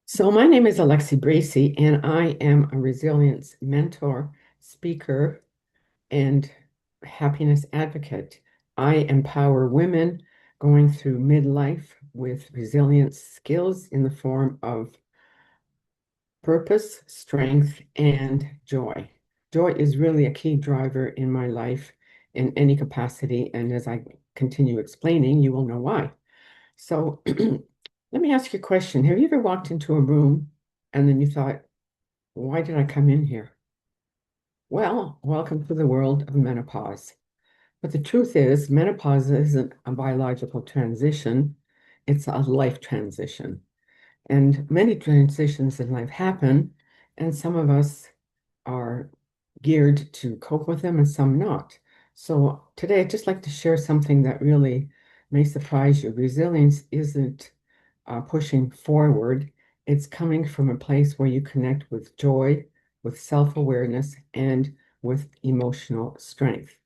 So, my name is Alexi Bracey, and I am a resilience mentor, speaker, and happiness advocate. I empower women going through midlife with resilience skills in the form of purpose, strength, and joy. Joy is really a key driver in my life in any capacity, and as I continue explaining, you will know why. So, let me ask you a question. Have you ever walked into a room and then you thought, why did I come in here? Well, welcome to the world of menopause. But the truth is, menopause isn't a biological transition, it's a life transition. And many transitions in life happen, and some of us are geared to cope with them and some not. So today, I'd just like to share something that really may surprise you. Resilience isn't pushing forward, it's coming from a place where you connect with joy, with self-awareness, and with emotional strength.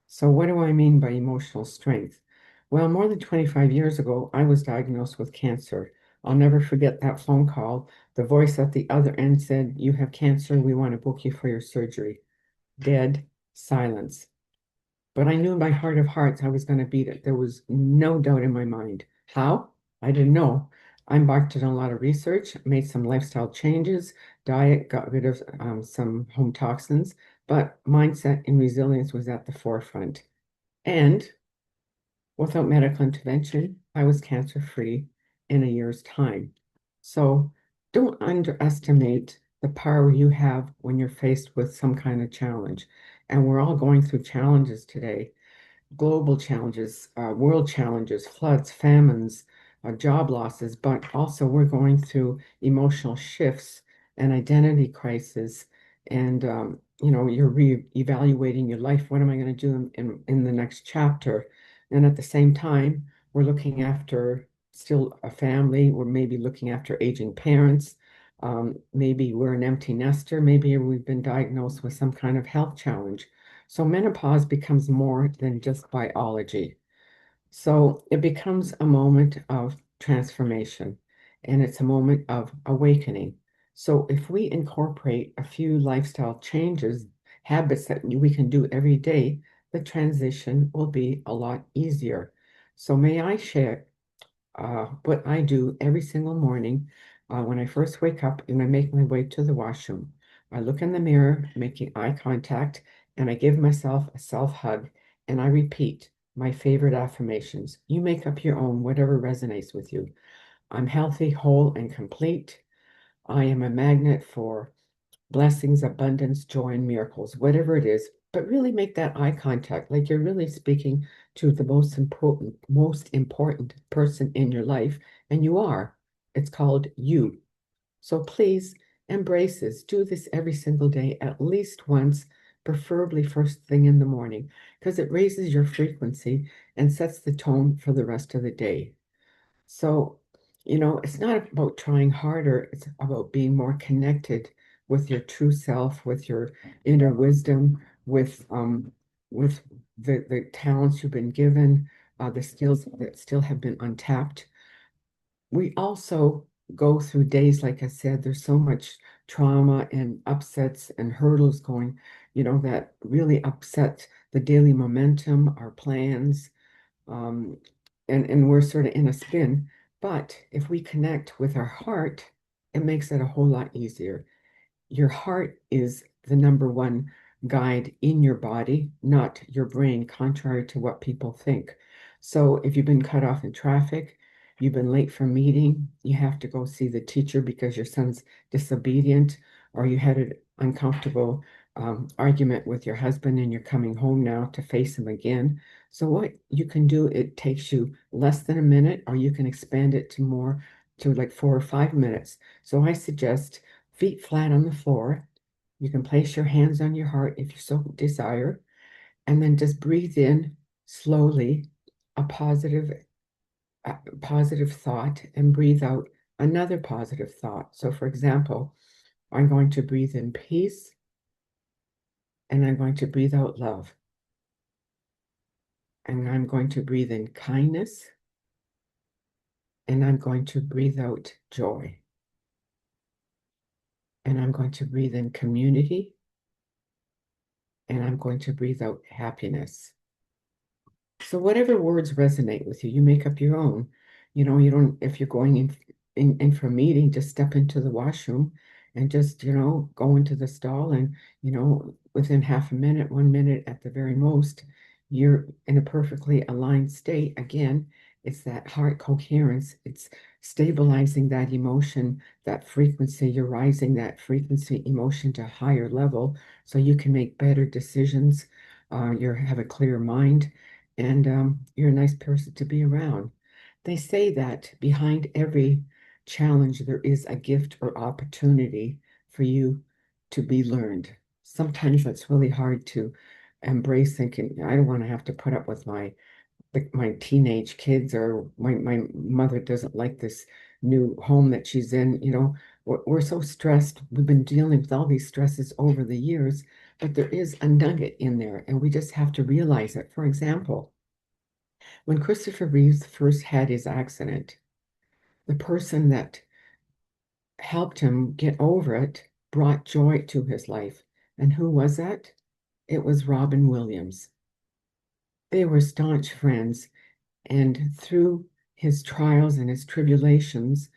So, what do I mean by emotional strength? Well, more than 25 years ago, I was diagnosed with cancer. I'll never forget that phone call. The voice at the other end said, "You have cancer. We want to book you for your surgery." Dead silence. But I knew in my heart of hearts I was going to beat it. There was no doubt in my mind. How? I didn't know. I embarked on a lot of research, made some lifestyle changes, diet, got rid of some home toxins, but mindset and resilience was at the forefront. And without medical intervention, I was cancer free in a year's time. So don't underestimate the power you have when you're faced with some kind of challenge. And we're all going through challenges today, global challenges, world challenges, floods, famines, job losses, but also we're going through emotional shifts and identity crisis. And you're re-evaluating your life. What am I going to do in the next chapter? And at the same time, we're looking after still a family. We're maybe looking after aging parents. Maybe we're an empty nester. Maybe we've been diagnosed with some kind of health challenge. So menopause becomes more than just biology. So it becomes a moment of transformation and it's a moment of awakening. So if we incorporate a few lifestyle changes, habits that we can do every day, the transition will be a lot easier. So may I share what I do every single morning when I first wake up and I make my way to the washroom. I look in the mirror, making eye contact, and I give myself a self hug and I repeat my favorite affirmations. You make up your own, whatever resonates with you. I'm healthy, whole, and complete. I am a magnet for blessings, abundance, joy, and miracles, whatever it is. But really make that eye contact, like you're really speaking to the most important person in your life, and you are. It's called you. So please embrace this. Do this every single day, at least once, preferably first thing in the morning, because it raises your frequency and sets the tone for the rest of the day. So, it's not about trying harder, it's about being more connected with your true self, with your inner wisdom, with the talents you've been given, the skills that still have been untapped. We also go through days, like I said, there's so much trauma and upsets and hurdles going, that really upset the daily momentum, our plans, um, and we're sort of in a spin. But if we connect with our heart, it makes it a whole lot easier. Your heart is the number one guide in your body, not your brain, contrary to what people think. So if you've been cut off in traffic, you've been late for a meeting, you have to go see the teacher because your son's disobedient, or you had an uncomfortable argument with your husband and you're coming home now to face him again. So what you can do, it takes you less than a minute, or you can expand it to like 4 or 5 minutes. So I suggest feet flat on the floor. You can place your hands on your heart if you so desire, and then just breathe in slowly a positive thought and breathe out another positive thought. So, for example, I'm going to breathe in peace and I'm going to breathe out love. And I'm going to breathe in kindness and I'm going to breathe out joy, and I'm going to breathe in community, and I'm going to breathe out happiness. So whatever words resonate with you, you make up your own. You don't, if you're going in for a meeting, just step into the washroom and just, go into the stall and, within half a minute, 1 minute at the very most, you're in a perfectly aligned state. Again, it's that heart coherence. It's stabilizing that emotion, that frequency. You're rising that frequency emotion to a higher level so you can make better decisions. You have a clear mind and you're a nice person to be around. They say that behind every challenge, there is a gift or opportunity for you to be learned. Sometimes that's really hard to embrace, thinking, I don't want to have to put up with my teenage kids, or my mother doesn't like this new home that she's in. We're so stressed. We've been dealing with all these stresses over the years, but there is a nugget in there, and we just have to realize it. For example, when Christopher Reeves first had his accident, the person that helped him get over it brought joy to his life. And who was that? It was Robin Williams. They were staunch friends, and through his trials and his tribulations,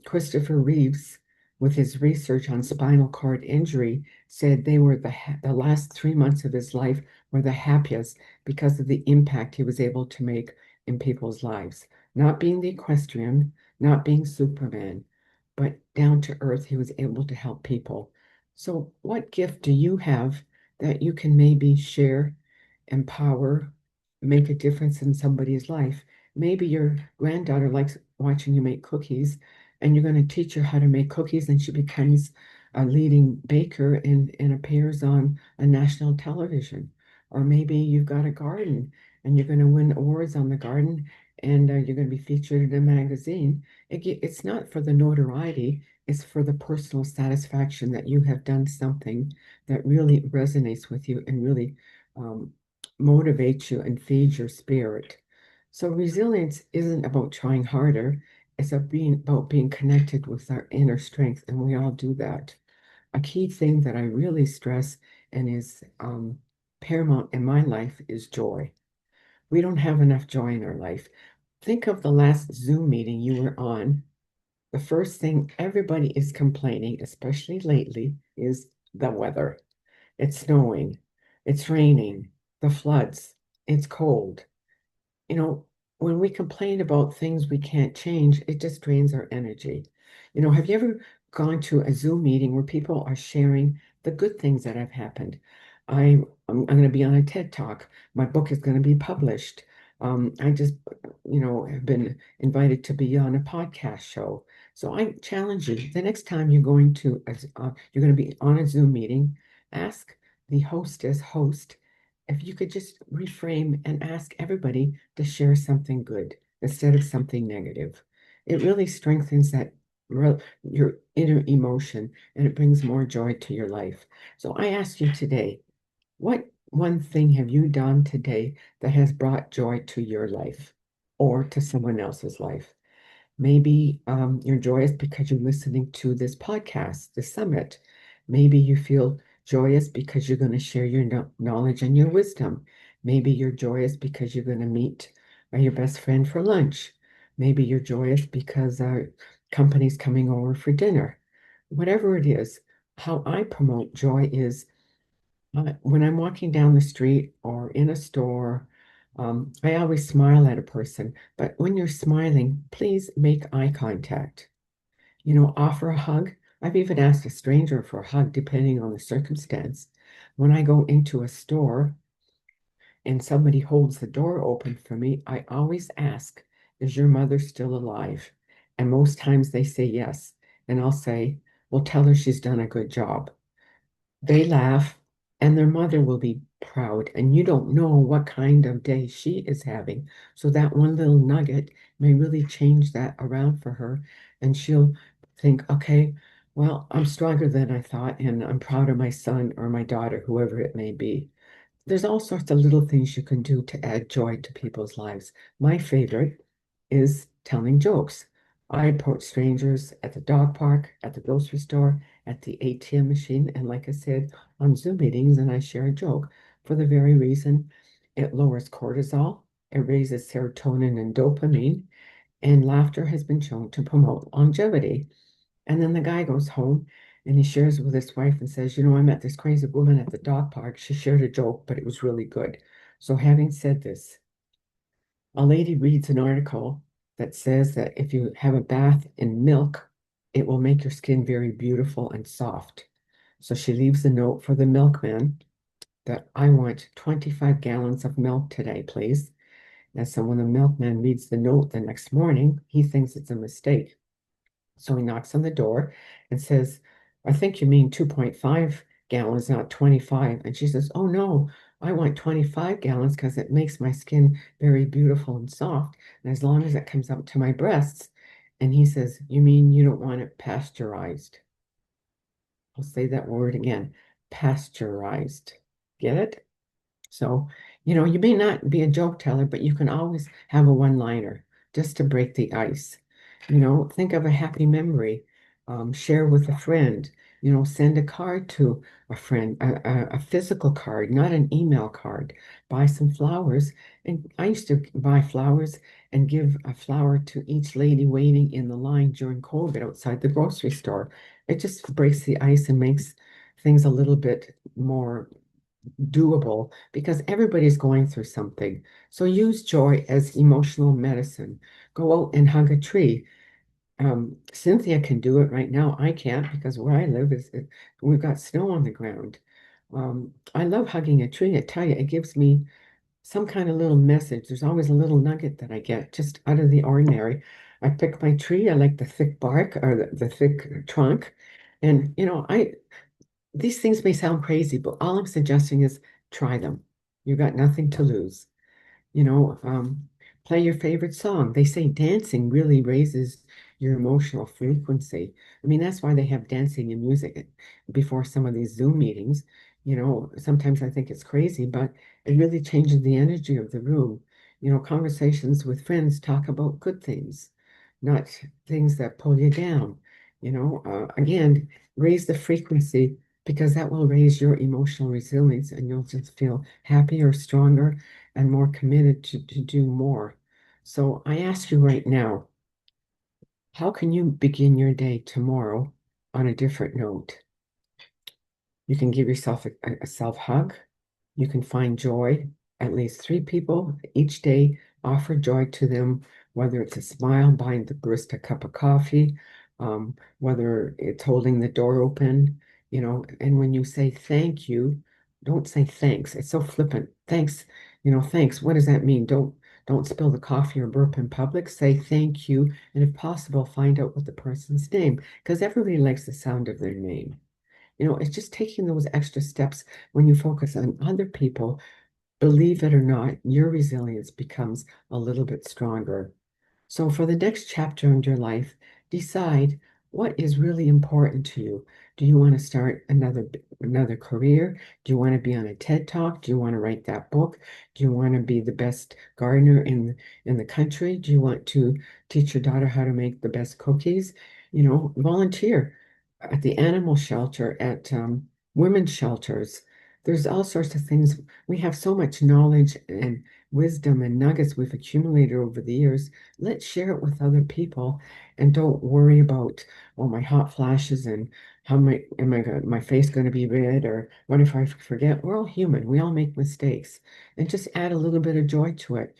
Christopher Reeves, with his research on spinal cord injury, said they were the last 3 months of his life were the happiest because of the impact he was able to make in people's lives. Not being the equestrian, not being Superman, but down to earth, he was able to help people. So, what gift do you have that you can maybe share, empower, make a difference in somebody's life? Maybe your granddaughter likes watching you make cookies, and you're going to teach her how to make cookies, and she becomes a leading baker and appears on a national television. Or maybe you've got a garden and you're going to win awards on the garden, and you're going to be featured in a magazine. It's not for the notoriety, it's for the personal satisfaction that you have done something that really resonates with you and really um, motivates you and feeds your spirit. So resilience isn't about trying harder. It's about being connected with our inner strength, and we all do that. A key thing that I really stress and is paramount in my life is joy. We don't have enough joy in our life. Think of the last Zoom meeting you were on. The first thing everybody is complaining, especially lately, is the weather. It's snowing, it's raining, the floods, it's cold. you know, when we complain about things we can't change, it just drains our energy. Have you ever gone to a Zoom meeting where people are sharing the good things that have happened? I'm going to be on a TED Talk. My book is going to be published. I just, have been invited to be on a podcast show. So I challenge you, the next time you're going to be on a Zoom meeting, ask the host, if you could just reframe and ask everybody to share something good instead of something negative. It really strengthens your inner emotion, and it brings more joy to your life. So I ask you today, what one thing have you done today that has brought joy to your life or to someone else's life? Maybe you're joyous because you're listening to this podcast, the summit. Maybe you feel joyous because you're going to share your knowledge and your wisdom. Maybe you're joyous because you're going to meet your best friend for lunch. Maybe you're joyous because our company's coming over for dinner. Whatever it is, how I promote joy is when I'm walking down the street or in a store, I always smile at a person. But when you're smiling, please make eye contact. Offer a hug. I've even asked a stranger for a hug, depending on the circumstance. When I go into a store and somebody holds the door open for me, I always ask, is your mother still alive? And most times they say yes. And I'll say, well, tell her she's done a good job. They laugh, and their mother will be proud, and you don't know what kind of day she is having. So that one little nugget may really change that around for her, and she'll think, okay, well, I'm stronger than I thought, and I'm proud of my son or my daughter, whoever it may be. There's all sorts of little things you can do to add joy to people's lives. My favorite is telling jokes. I approach strangers at the dog park, at the grocery store, at the ATM machine, and like I said, on Zoom meetings, and I share a joke for the very reason it lowers cortisol, it raises serotonin and dopamine, and laughter has been shown to promote longevity. And then the guy goes home and he shares with his wife and says, I met this crazy woman at the dog park. She shared a joke, but it was really good. So, having said this, a lady reads an article that says that if you have a bath in milk, it will make your skin very beautiful and soft. So she leaves a note for the milkman that I want 25 gallons of milk today, please. And so when the milkman reads the note the next morning, he thinks it's a mistake. So he knocks on the door and says, I think you mean 2.5 gallons, not 25. And she says, Oh no, I want 25 gallons because it makes my skin very beautiful and soft. And as long as it comes up to my breasts. And he says, You mean you don't want it pasteurized? I'll say that word again, pasteurized. Get it? So, you may not be a joke teller, but you can always have a one-liner just to break the ice. Think of a happy memory, share with a friend, send a card to a friend, a physical card, not an email card. Buy some flowers. And I used to buy flowers and give a flower to each lady waiting in the line during COVID outside the grocery store. It just breaks the ice and makes things a little bit more doable because everybody's going through something. So use joy as emotional medicine. Go out and hug a tree. Cynthia can do it right now. I can't because where I live we've got snow on the ground. I love hugging a tree. I tell you, it gives me some kind of little message. There's always a little nugget that I get just out of the ordinary. I pick my tree. I like the thick bark or the thick trunk. And, these things may sound crazy, but all I'm suggesting is try them. You got nothing to lose. You know, um, Play your favorite song. They say dancing really raises your emotional frequency. I mean, that's why they have dancing and music before some of these Zoom meetings. Sometimes I think it's crazy, but it really changes the energy of the room. Conversations with friends talk about good things, not things that pull you down. Again, raise the frequency because that will raise your emotional resilience and you'll just feel happier, stronger, and more committed to do more. So I ask you right now, how can you begin your day tomorrow on a different note? You can give yourself a self hug. You can find joy. At least three people each day offer joy to them, whether it's a smile, buying the barista a cup of coffee, whether it's holding the door open, and when you say thank you, don't say thanks. It's so flippant. Thanks, thanks. What does that mean? Don't spill the coffee or burp in public. Say thank you, and if possible, find out what the person's name, because everybody likes the sound of their name. It's just taking those extra steps when you focus on other people. Believe it or not, your resilience becomes a little bit stronger. So, for the next chapter in your life, decide what is really important to you. Do you want to start another career? Do you want to be on a TED Talk? Do you want to write that book? Do you want to be the best gardener in the country? Do you want to teach your daughter how to make the best cookies? Volunteer at the animal shelter, at women's shelters. There's all sorts of things. We have so much knowledge and wisdom and nuggets we've accumulated over the years. Let's share it with other people and don't worry about, oh, my hot flashes and how my face going to be red or what if I forget? We're all human. We all make mistakes. And just add a little bit of joy to it.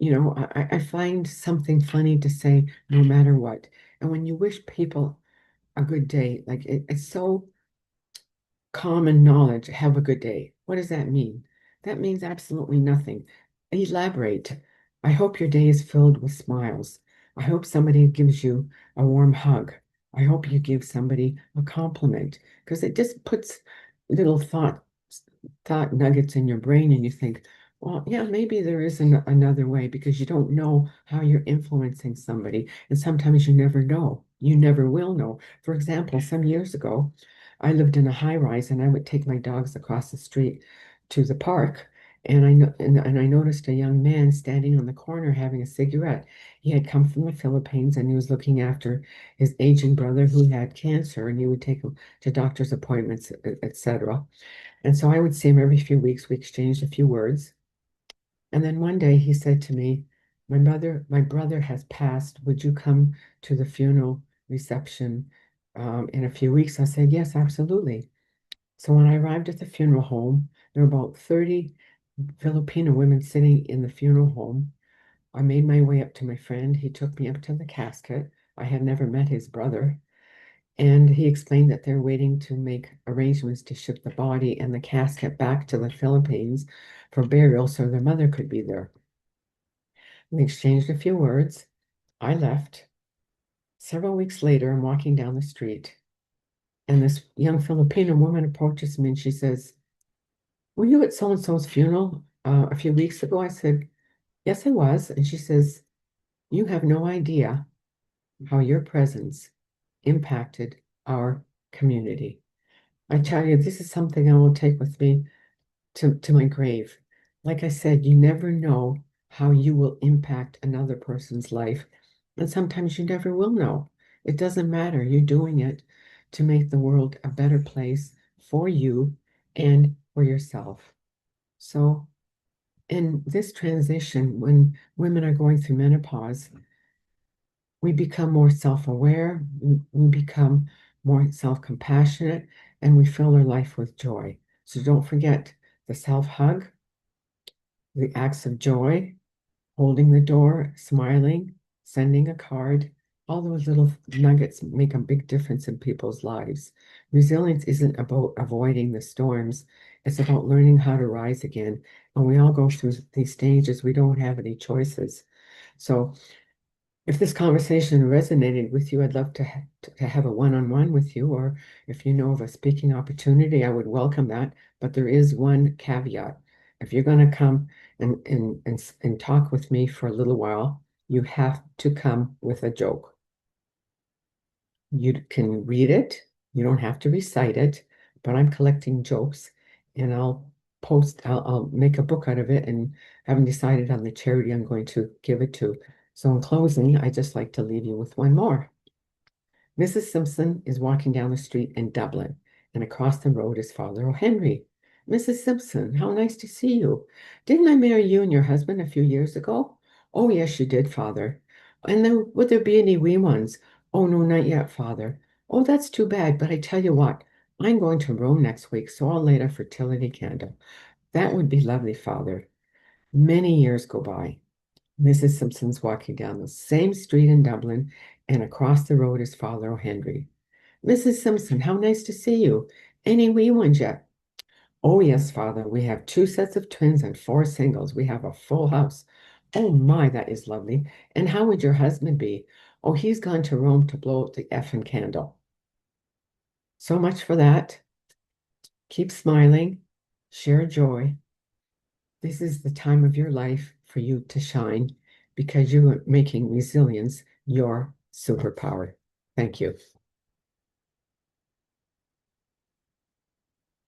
I find something funny to say no matter what. And when you wish people a good day, like it's so common knowledge, have a good day. What does that mean? That means absolutely nothing. Elaborate. I hope your day is filled with smiles. I hope somebody gives you a warm hug. I hope you give somebody a compliment because it just puts little thought nuggets in your brain and you think, well, yeah, maybe there is another way because you don't know how you're influencing somebody. And sometimes you never know. You never will know. For example, some years ago, I lived in a high rise and I would take my dogs across the street to the park. And I noticed a young man standing on the corner having a cigarette. He had come from the Philippines and he was looking after his aging brother who had cancer, and he would take him to doctor's appointments, etc. And so I would see him every few weeks. We exchanged a few words. And then one day he said to me, my brother has passed. Would you come to the funeral reception in a few weeks?" I said, "Yes, absolutely." So when I arrived at the funeral home, there were about 30 Filipino women sitting in the funeral home. I made my way up to my friend. He took me up to the casket. I had never met his brother. And he explained that they're waiting to make arrangements to ship the body and the casket back to the Philippines for burial so their mother could be there. We exchanged a few words. I left. Several weeks later, I'm walking down the street, and this young Filipino woman approaches me and she says, "Were you at so and so's funeral a few weeks ago?" I said, "Yes, I was." And she says, "You have no idea how your presence impacted our community." I tell you, this is something I will take with me to my grave. Like I said, you never know how you will impact another person's life. And sometimes you never will know. It doesn't matter. You're doing it to make the world a better place for you and for yourself. So, in this transition, when women are going through menopause, we become more self-aware, we become more self-compassionate, and we fill our life with joy. So don't forget the self-hug, the acts of joy, holding the door, smiling, sending a card. All those little nuggets make a big difference in people's lives. Resilience isn't about avoiding the storms. It's about learning how to rise again. And we all go through these stages. We don't have any choices. So if this conversation resonated with you, I'd love to have a one-on-one with you, or if you know of a speaking opportunity, I would welcome that. But there is one caveat. If you're going to come and talk with me for a little while, you have to come with a joke. You can read it, you don't have to recite it, but I'm collecting jokes and I'll make a book out of it and haven't decided on the charity I'm going to give it to. So in closing, I just like to leave you with one more. Mrs. Simpson is walking down the street in Dublin, and across the road is Father O'Henry. "Mrs. Simpson, how nice to see you. Didn't I marry you and your husband a few years ago?" "Oh, yes, you did, Father." "And then would there be any wee ones?" "Oh, no, not yet, Father." "Oh, that's too bad, but I tell you what, I'm going to Rome next week, so I'll light a fertility candle." "That would be lovely, Father." Many years go by. Mrs. Simpson's walking down the same street in Dublin, and across the road is Father O'Henry. "Mrs. Simpson, how nice to see you. Any wee ones yet?" "Oh, yes, Father. We have two sets of twins and four singles. We have a full house." "Oh, my, that is lovely. And how would your husband be?" "Oh, he's gone to Rome to blow out the effing candle." So much for that. Keep smiling, share joy. This is the time of your life for you to shine because you are making resilience your superpower. Thank you.